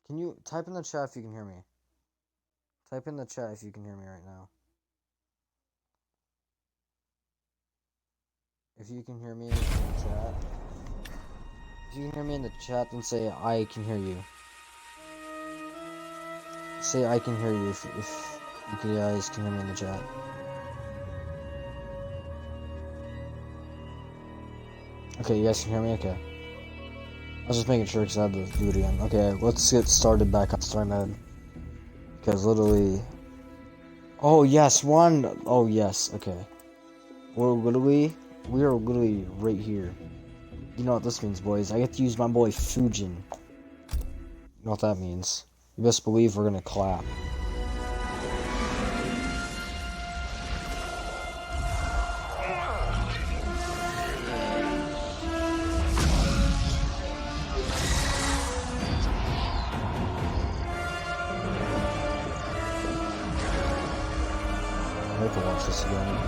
Can you type in the chat if you can hear me? Type in the chat if you can hear me right now. If you can hear me in the chat. If you can hear me in the chat, then say I can hear you. Say I can hear you if you guys can hear me in the chat. Okay, you guys can hear me? Okay. I was just making sure because I had to do it again. Okay, let's get started back on story mode. Because literally... Oh, yes, one! Oh, yes, okay. We are literally right here. You know what this means, boys. I get to use my boy Fujin. You know what that means. You best believe we're gonna clap. I have to watch this again.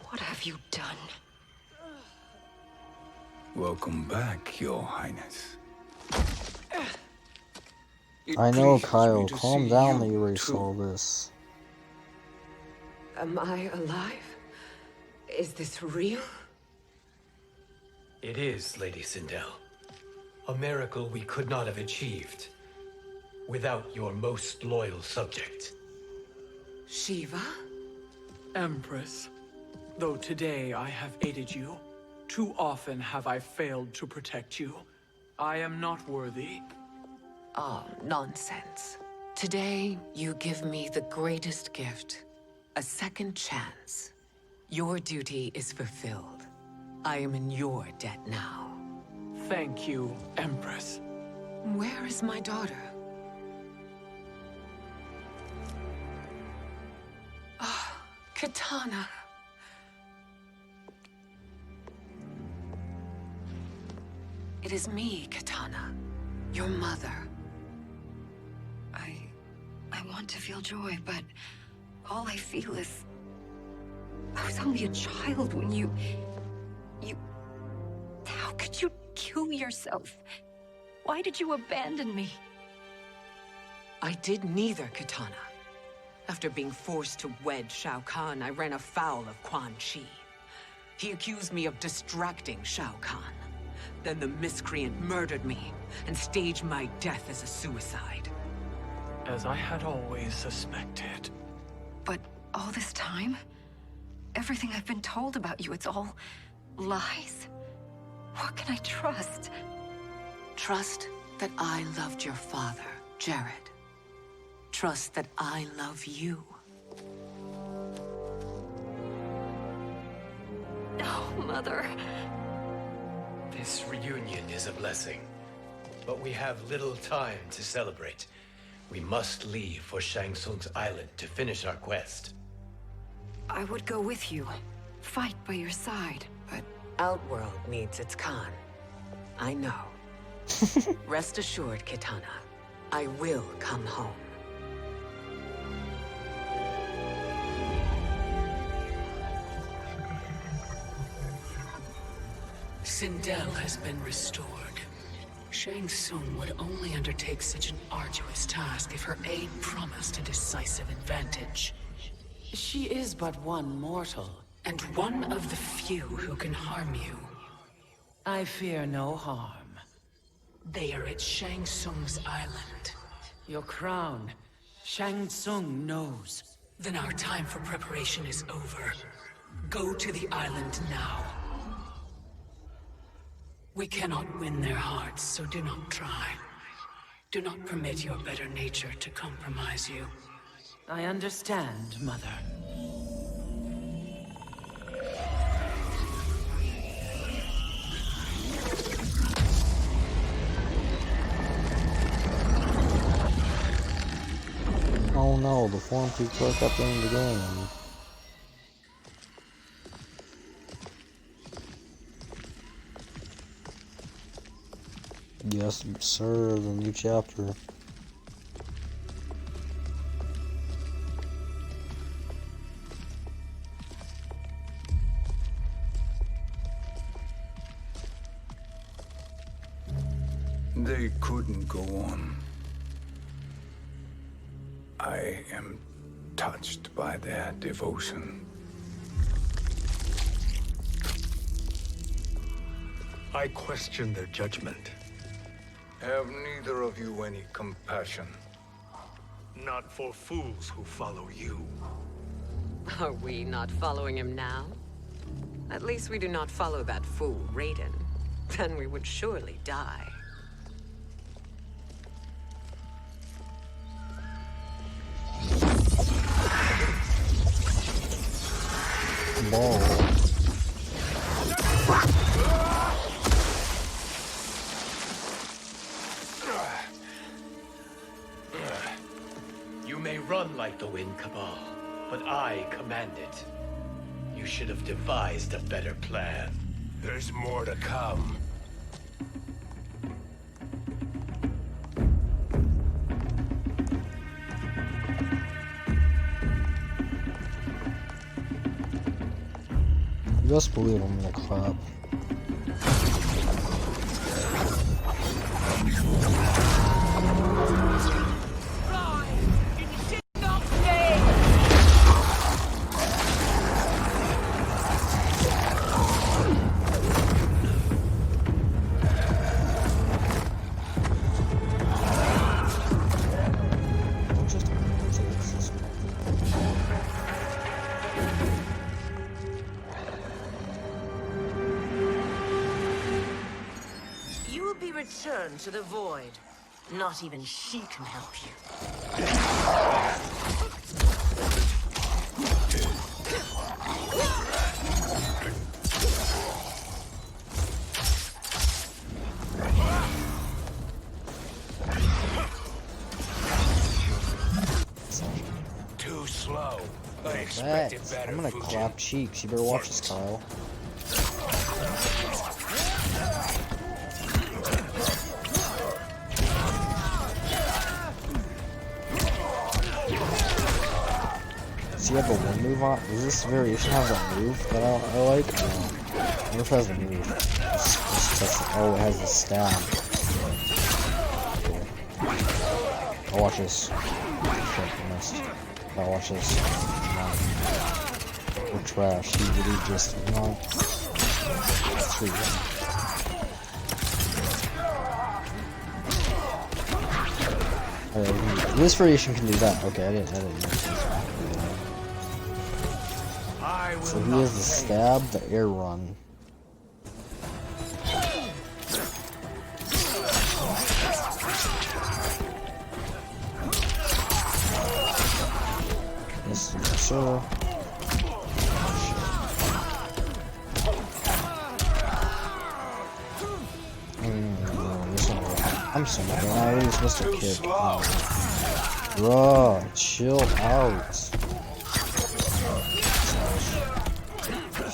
What have you done? Welcome back, Your Highness. I know, Kyle. Calm down that you erased all this. Am I alive? Is this real? It is, Lady Sindel. A miracle we could not have achieved without your most loyal subject. Shiva? Empress, though today I have aided you, too often have I failed to protect you. I am not worthy. Oh, nonsense. Today, you give me the greatest gift. A second chance. Your duty is fulfilled. I am in your debt now. Thank you, Empress. Where is my daughter? Ah, Katana. It is me, Katana. Your mother. I want to feel joy, but all I feel is... I was only a child when you... How could you kill yourself? Why did you abandon me? I did neither, Katana. After being forced to wed Shao Kahn, I ran afoul of Quan Chi. He accused me of distracting Shao Kahn. Then the miscreant murdered me and staged my death as a suicide. As I had always suspected. But all this time? Everything I've been told about you, it's all lies? What can I trust? Trust that I loved your father, Jared. Trust that I love you. Oh, Mother. This reunion is a blessing, but we have little time to celebrate. We must leave for Shang Tsung's island to finish our quest. I would go with you, fight by your side, but Outworld needs its Khan. I know. Rest assured, Kitana, I will come home. Sindel has been restored. Shang Tsung would only undertake such an arduous task if her aid promised a decisive advantage. She is but one mortal, and one of the few who can harm you. I fear no harm. They are at Shang Tsung's island. Your crown, Shang Tsung knows. Then our time for preparation is over. Go to the island now. We cannot win their hearts, so do not try. Do not permit your better nature to compromise you. I understand, Mother. Oh no, the form peak broke up in the game. Yes, sir, the new chapter. They couldn't go on. I am touched by their devotion. I question their judgment. Have neither of you any compassion? Not for fools who follow you. Are we not following him now? At least we do not follow that fool, Raiden. Then we would surely die. Ball. You may run like the wind, Cabal, but I command it. You should have devised a better plan. There's more to come. You best believe I'm gonna clap. You will be returned to the void. Not even she can help you. Too slow. I expected better. I'm gonna Fujin. clap cheeks. You better watch this, Kyle. Does he have a one move on? Does this variation have a move that I like? No. I wonder if it has a move. Let's test it. Oh, it has a stab. Okay. I'll watch this. Shit, I missed. I'll watch this. Come on. We're trash. He really just, you know. It's pretty good. Alright, this variation can do that. Okay, I didn't know this. So he has the stab, the air run. Yes, sir. I'm so mad. I already missed a kick. Bro, chill out.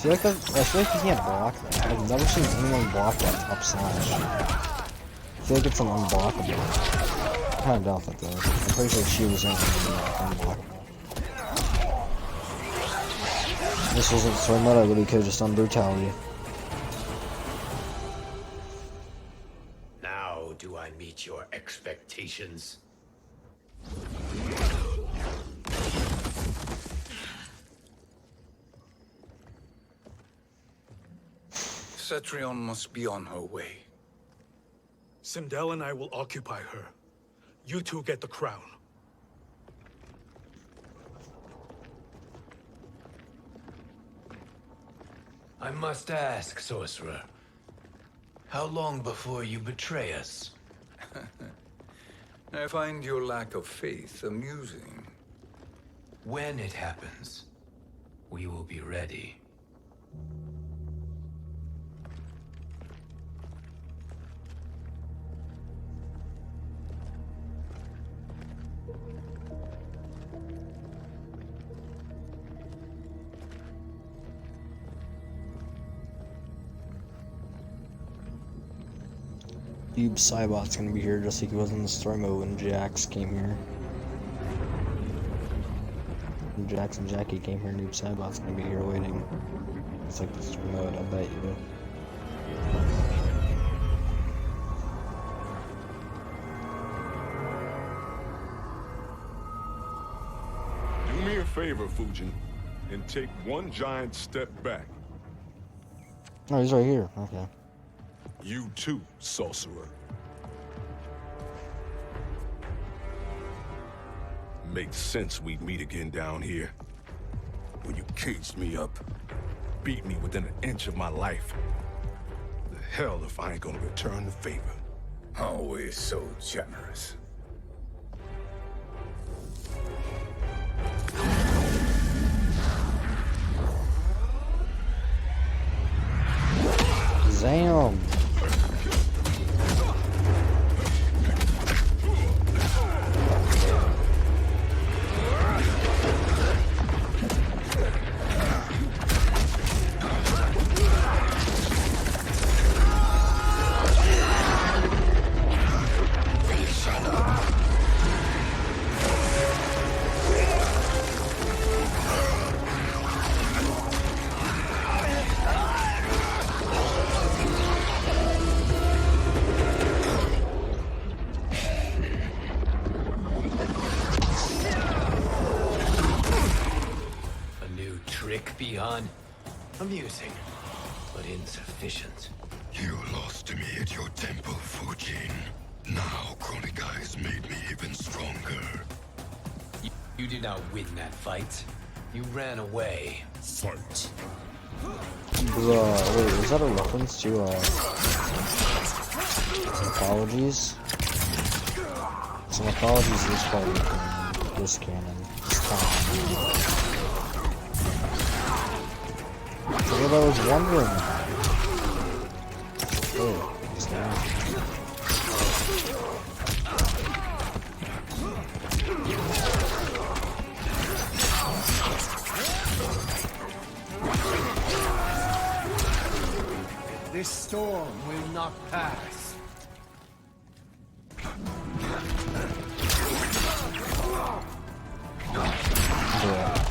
I feel like you can't block that. I've never seen anyone block that up slash. I feel like it's an unblockable. I kinda doubt that though. I'm pretty sure she was unblockable. This wasn't so much, I really could have just done brutality. Now do I meet your expectations? Cetrion must be on her way. Sindel and I will occupy her. You two get the crown. I must ask, sorcerer. How long before you betray us? I find your lack of faith amusing. When it happens, we will be ready. Noob Saibot's gonna be here just like he was in the story mode when Jax came here. When Jax and Jackie came here, Noob Saibot's gonna be here waiting. It's like the story mode, I bet you. Do me a favor, Fujin, and take one giant step back. Oh, he's right here. Okay. You too, sorcerer. Makes sense we'd meet again down here. When you caged me up, beat me within an inch of my life. The hell if I ain't gonna return the favor. Always so generous. Damn. Beyond amusing, but insufficient. You lost to me at your temple, Fujin. Now Kronika has made me even stronger. You did not win that fight. You ran away. Fight. Wait, is that a reference to mythologies? So mythologies is part of this canon. This canon. That's what I was wondering. Oh, it's down. This storm will not pass. Yeah.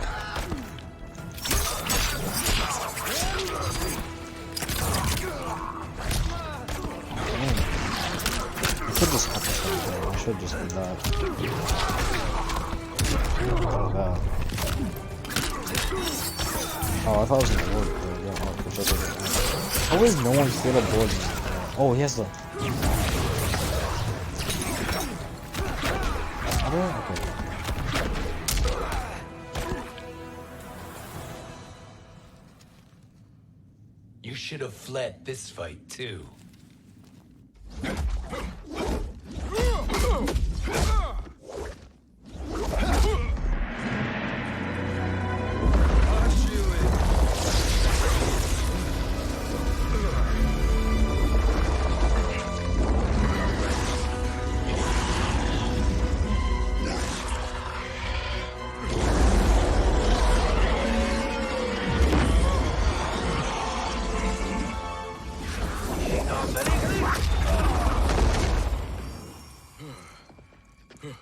I should just do that. Oh, I thought it was gonna work. But it didn't work, which I didn't. How is no one still aboard? Oh, he has the. Okay. You should have fled this fight too.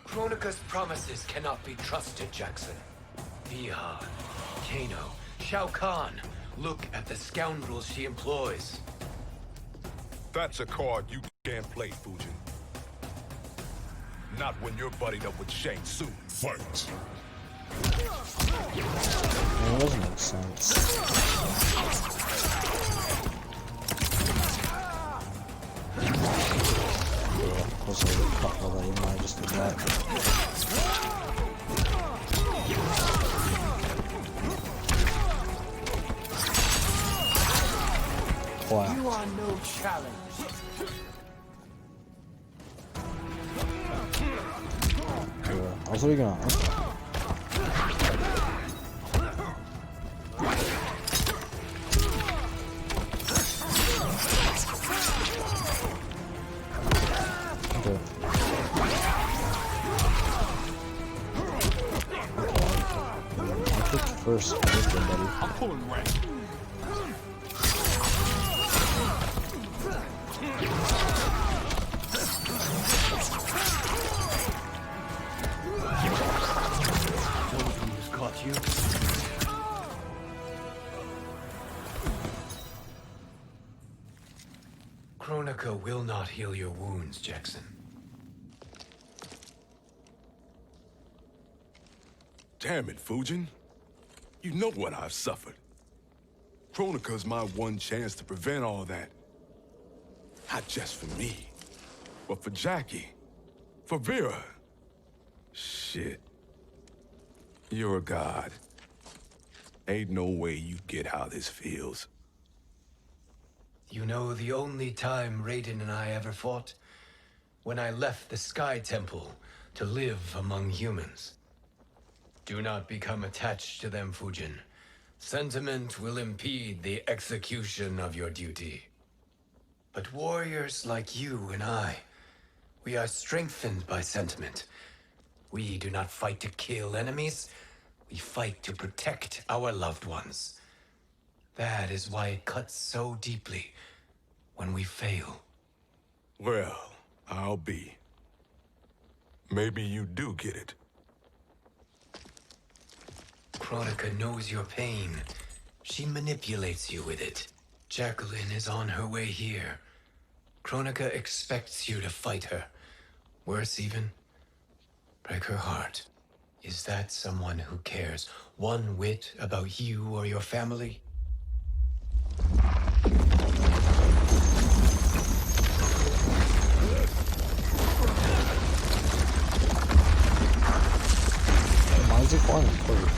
Kronika's promises cannot be trusted, Jackson. Bihan, Kano, Shao Kahn. Look at the scoundrels she employs. That's a card you can't play, Fujin. Not when you're buddied up with Shang Tsung. Fight. That doesn't make sense. Was a couple that even I just did that. Wow. You are no challenge. Yeah. I was already gonna. Okay. First, buddy. I'm pulling rank. you. Kronika will not heal your wounds, Jackson. Damn it, Fujin. You know what I've suffered. Kronika's my one chance to prevent all that. Not just for me, but for Jackie, for Vera. Shit. You're a god. Ain't no way you get how this feels. You know the only time Raiden and I ever fought? When I left the Sky Temple to live among humans. Do not become attached to them, Fujin. Sentiment will impede the execution of your duty. But warriors like you and I, we are strengthened by sentiment. We do not fight to kill enemies. We fight to protect our loved ones. That is why it cuts so deeply when we fail. Well, I'll be. Maybe you do get it. Kronika knows your pain. She manipulates you with it. Jacqueline is on her way here. Kronika expects you to fight her. Worse even, break her heart. Is that someone who cares one whit about you or your family? Why is he falling apart?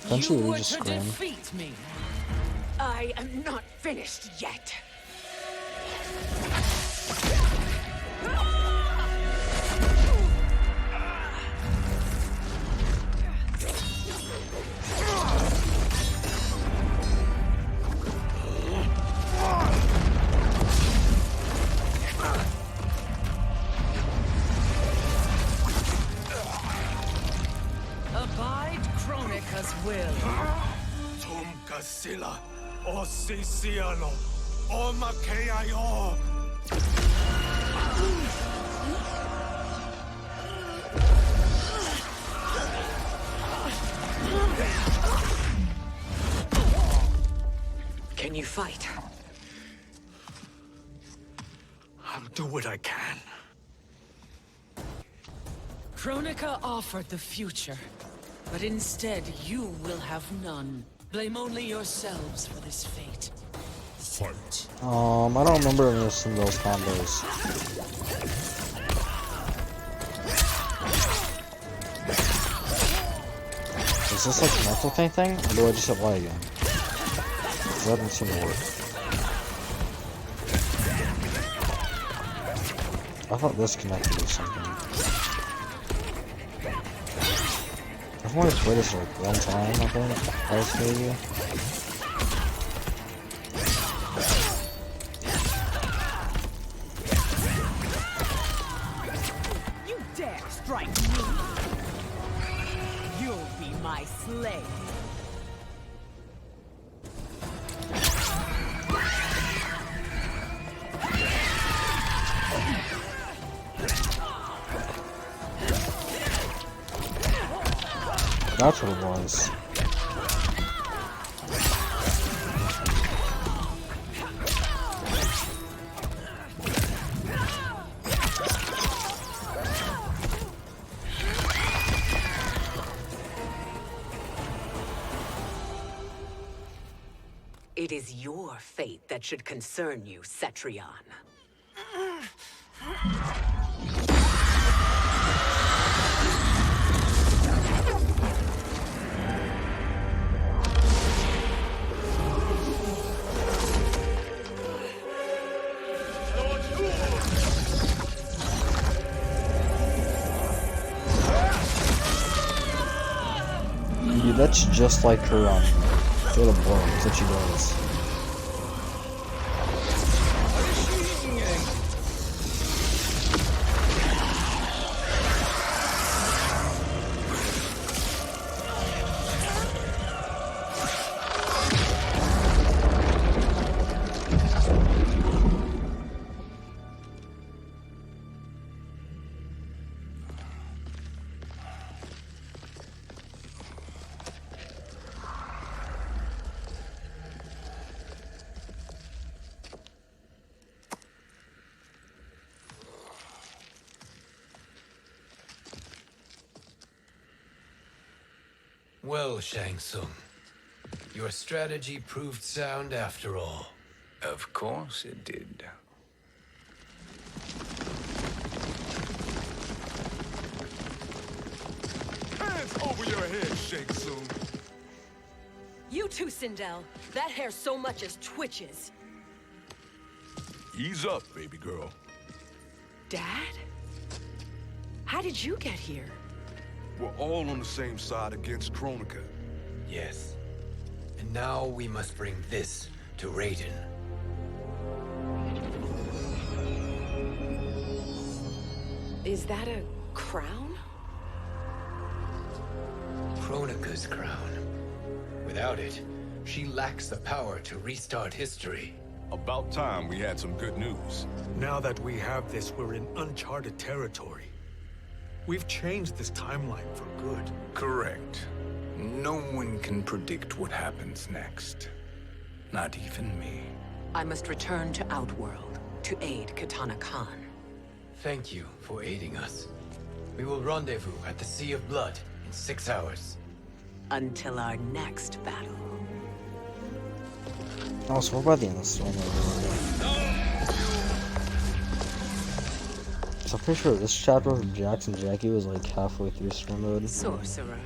Don't you just scream? Defeat me. I am not finished yet. Abide Kronika's will. Tum Kasila, O Siciano, O Makeayo. Can you fight? I'll do what I can. Kronika offered the future, but instead you will have none. Blame only yourselves for this fate. Fight. I don't remember missing those combos. Is this like a mental thing, or do I just hit Y again? Because that doesn't seem to work. I thought this connected or something. I've only played this like one time, I think. Twice maybe. You dare strike me? You'll be my slave. That's what it was. It is your fate that should concern you, Cetrion. Yeah, that's just like her Fatal Blow, that's what she does. Well, Shang Tsung, your strategy proved sound after all. Of course it did. Hands over your head, Shang Tsung. You too, Sindel. That hair so much as twitches. Ease up, baby girl. Dad? How did you get here? We're all on the same side against Kronika. Yes. And now we must bring this to Raiden. Is that a crown? Kronika's crown. Without it, she lacks the power to restart history. About time we had some good news. Now that we have this, we're in uncharted territory. We've changed this timeline for good. Correct. No one can predict what happens next. Not even me. I must return to Outworld to aid Katana Khan. Thank you for aiding us. We will rendezvous at the Sea of Blood in 6 hours. Until our next battle. Oh, so we're by the end of the story. So I'm pretty sure this chapter of Jax and Jackie was like halfway through story mode. Sorcerer.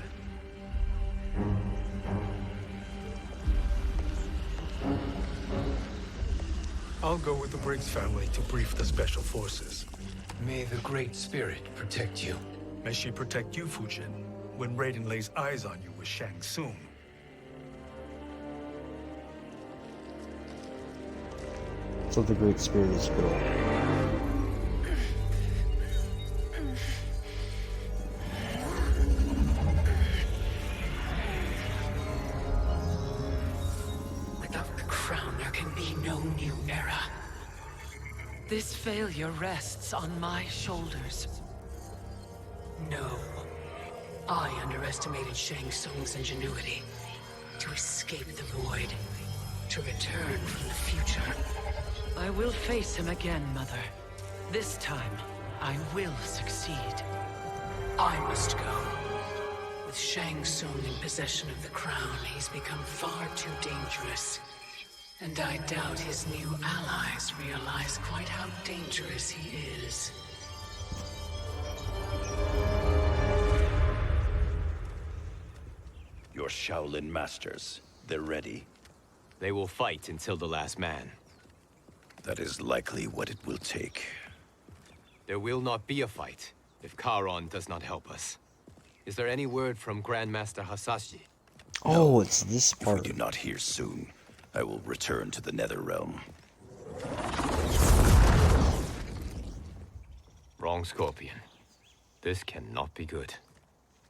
I'll go with the Briggs family to brief the special forces. May the Great Spirit protect you. May she protect you, Fujin, when Raiden lays eyes on you with Shang Tsung. So the Great Spirit is good. Without the crown, there can be no new era. This failure rests on my shoulders. No. I underestimated Shang Tsung's ingenuity. To escape the void. To return from the future. I will face him again, Mother. This time, I will succeed. I must go. With Shang Tsung in possession of the crown, he's become far too dangerous. And I doubt his new allies realize quite how dangerous he is. Your Shaolin masters, they're ready. They will fight until the last man. That is likely what it will take. There will not be a fight if Charon does not help us. Is there any word from Grandmaster Hasashi? Oh, it's this If we part. do not hear soon, I will return to the Netherrealm. Wrong, Scorpion. This cannot be good.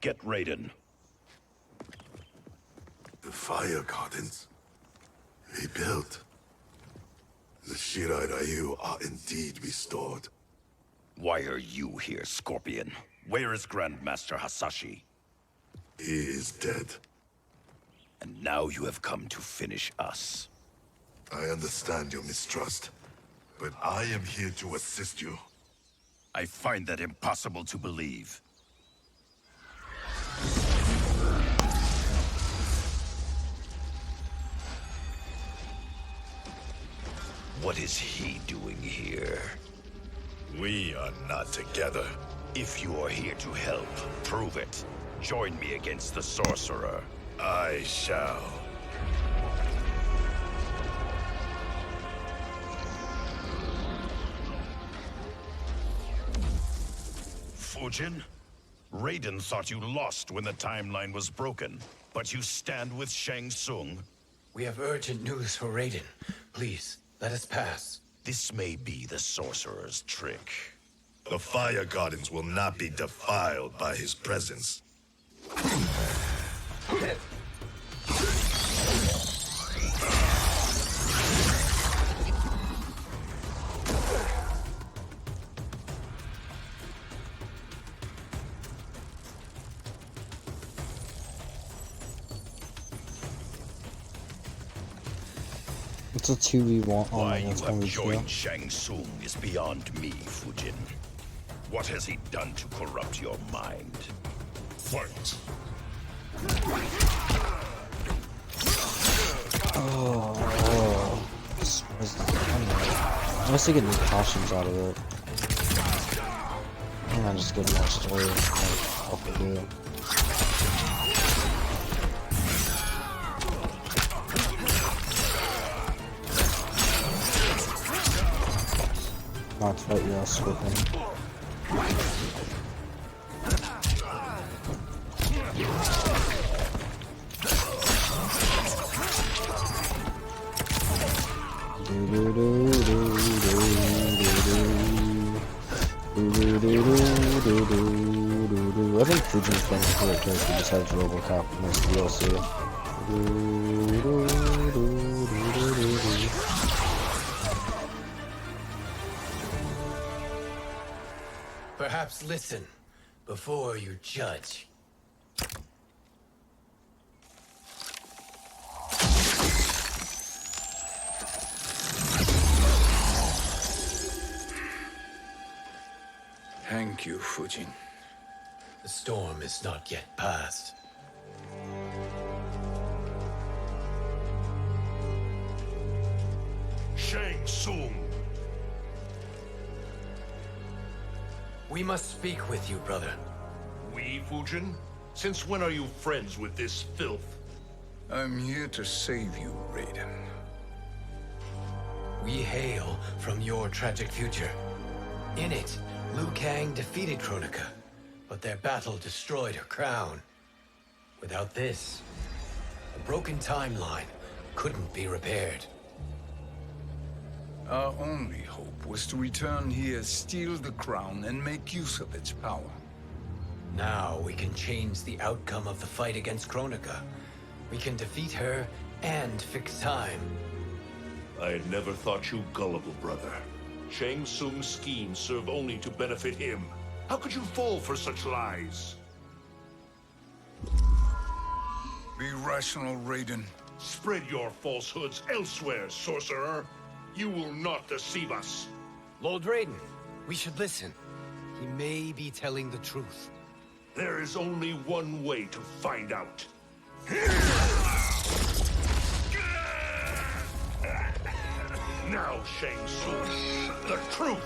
Get Raiden. The fire gardens. Rebuilt. The Shirai Ryu are indeed restored. Why are you here, Scorpion? Where is Grandmaster Hasashi? He is dead. And now you have come to finish us. I understand your mistrust, but I am here to assist you. I find that impossible to believe. What is he doing here? We are not together. If you are here to help, prove it. Join me against the sorcerer. I shall. Fujin? Raiden thought you lost when the timeline was broken, but you stand with Shang Tsung. We have urgent news for Raiden. Please, let us pass. This may be the sorcerer's trick. The fire gardens will not be defiled by his presence. It's a 2v1. Oh, Why no, you that's have 1v2. joined Shang Tsung is beyond me, Fujin. What has he done to corrupt your mind? Fight! Oh. I must get new costumes out of it. And I just get more story. Like, I'll do it. Not to fight your ass with him. I think Fujin's my favorite character besides Robocop in this DLC. Perhaps listen before you judge. Thank you, Fujin. The storm is not yet past. Shang Tsung. We must speak with you, brother. We, Fujin? Since when are you friends with this filth? I'm here to save you, Raiden. We hail from your tragic future. In it, Liu Kang defeated Kronika, but their battle destroyed her crown. Without this, a broken timeline couldn't be repaired. Our only hope was to return here, steal the crown, and make use of its power. Now we can change the outcome of the fight against Kronika. We can defeat her and fix time. I had never thought you gullible, brother. Shang Tsung's schemes serve only to benefit him. How could you fall for such lies? Be rational, Raiden. Spread your falsehoods elsewhere, sorcerer. You will not deceive us. Lord Raiden, we should listen. He may be telling the truth. There is only one way to find out. Now, Shang Tsung, the truth!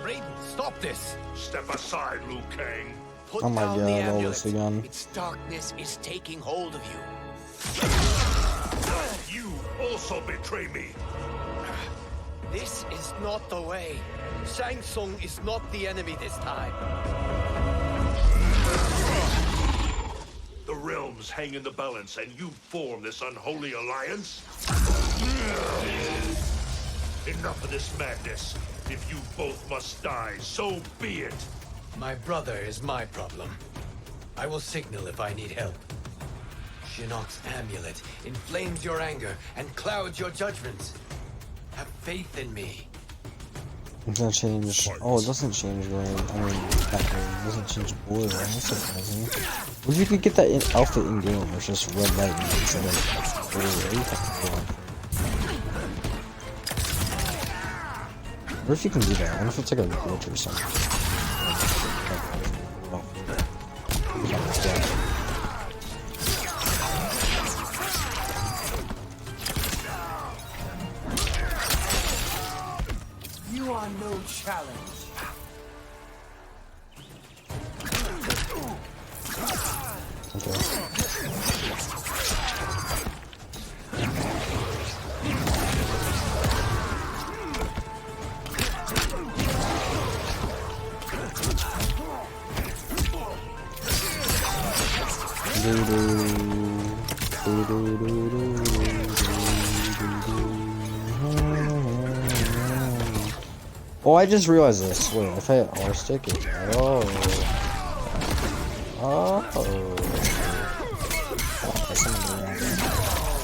Raiden, stop this! Step aside, Liu Kang. Put Oh my down the god, all amulet. this again. Its darkness is taking hold of you. You also betray me. This is not the way. Shang Tsung is not the enemy this time. The realms hang in the balance, and you form this unholy alliance? Enough of this madness. If you both must die, so be it. My brother is my problem. I will signal if I need help. Shinnok's amulet inflames your anger and clouds your judgment. Have faith in me. It's gonna change. Oh, it doesn't change green. I mean, not green. It doesn't change blue. Right? That's surprising. What if you could get that outfit in game where it's just red lightning instead of blue? What do you think? What if you can do that? I wonder if it's like a glitch or something. Oh. You are no challenge. Oh, I just realized this. Wait, if I hit R stick, it's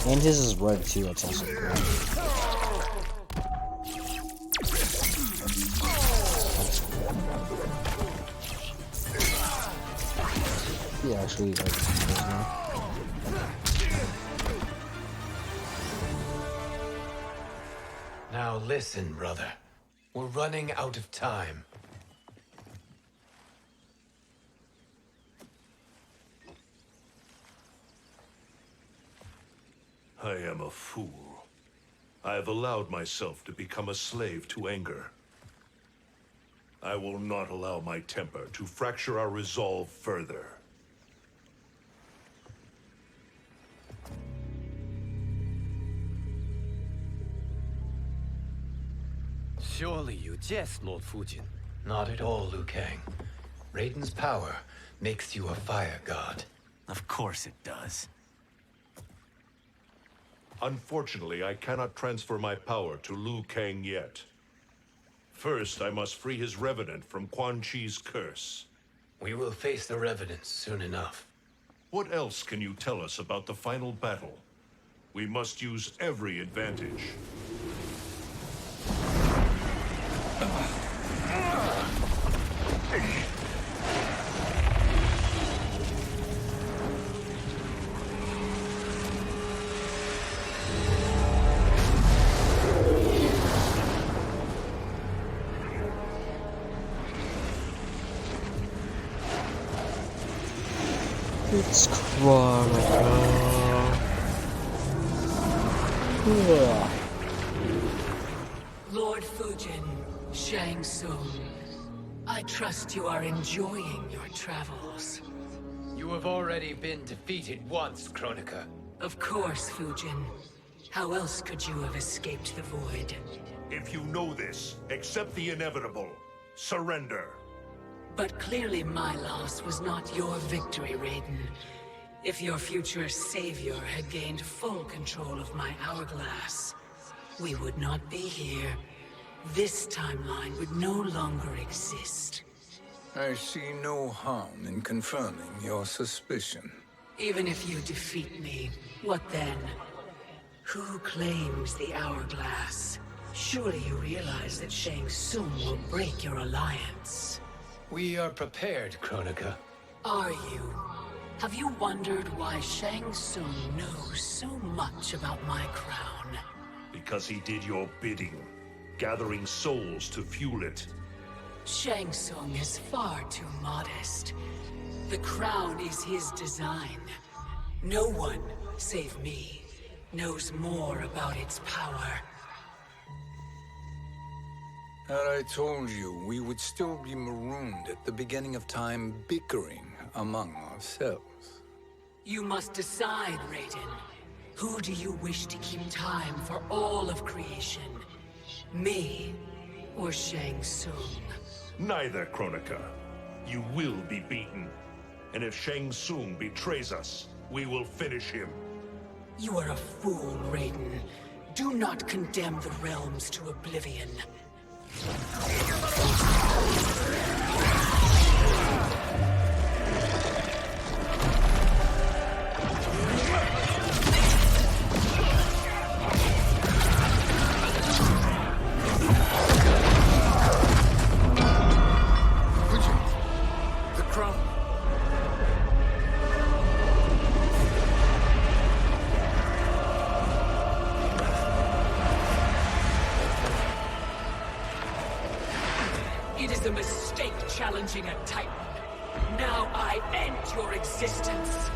and his is red too. That's also cool. That's cool. He actually like. Now listen, brother. We're running out of time. I am a fool. I have allowed myself to become a slave to anger. I will not allow my temper to fracture our resolve further. Surely you jest, Lord Fujin. Not at all, Liu Kang. Raiden's power makes you a fire god. Of course it does. Unfortunately, I cannot transfer my power to Liu Kang yet. First, I must free his Revenant from Quan Chi's curse. We will face the Revenants soon enough. What else can you tell us about the final battle? We must use every advantage. It's Chronica. Lord Fujin, Shang Tsung, I trust you are enjoying your travels. You have already been defeated once, Chronica. Of course, Fujin. How else could you have escaped the void? If you know this, accept the inevitable. Surrender. But clearly my loss was not your victory, Raiden. If your future savior had gained full control of my hourglass, we would not be here. This timeline would no longer exist. I see no harm in confirming your suspicion. Even if you defeat me, what then? Who claims the hourglass? Surely you realize that Shang Tsung will break your alliance. We are prepared, Chronica. Are you? Have you wondered why Shang Tsung knows so much about my crown? Because he did your bidding, gathering souls to fuel it. Shang Tsung is far too modest. The crown is his design. No one, save me, knows more about its power. Had I told you, we would still be marooned at the beginning of time, bickering among ourselves. You must decide, Raiden. Who do you wish to keep time for all of creation? Me or Shang Tsung? Neither, Chronica. You will be beaten. And if Shang Tsung betrays us, we will finish him. You are a fool, Raiden. Do not condemn the realms to oblivion. The crown. It is a mistake challenging a Titan. Now I end your existence.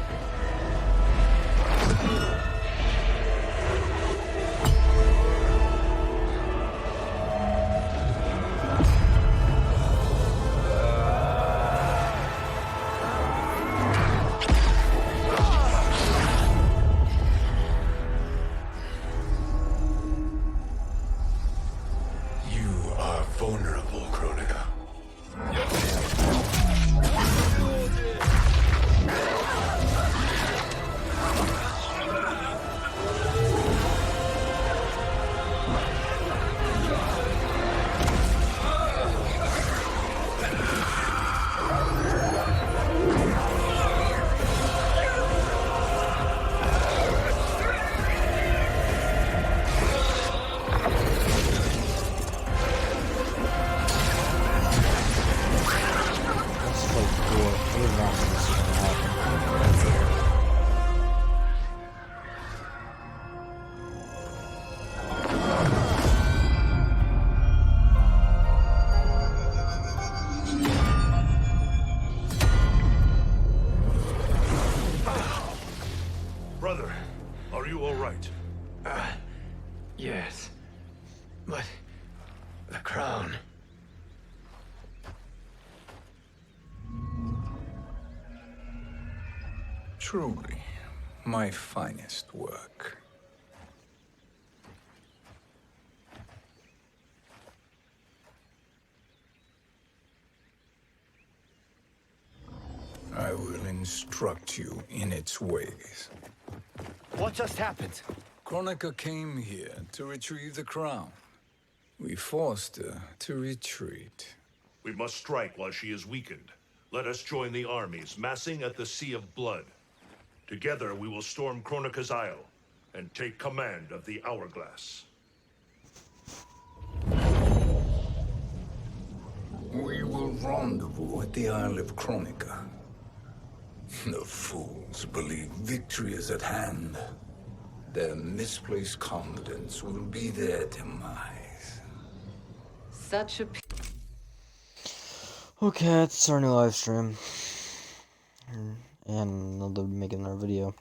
You are vulnerable, Chronica. Yes. But the crown. Truly, my finest work. I will instruct you in its ways. What just happened? Kronika came here to retrieve the crown. We forced her to retreat. We must strike while she is weakened. Let us join the armies, massing at the Sea of Blood. Together we will storm Kronika's Isle and take command of the Hourglass. We will rendezvous at the Isle of Kronika. The fools believe victory is at hand. Their misplaced confidence will be their demise. Such a... Okay, that's our new live stream. And I'll be making another video.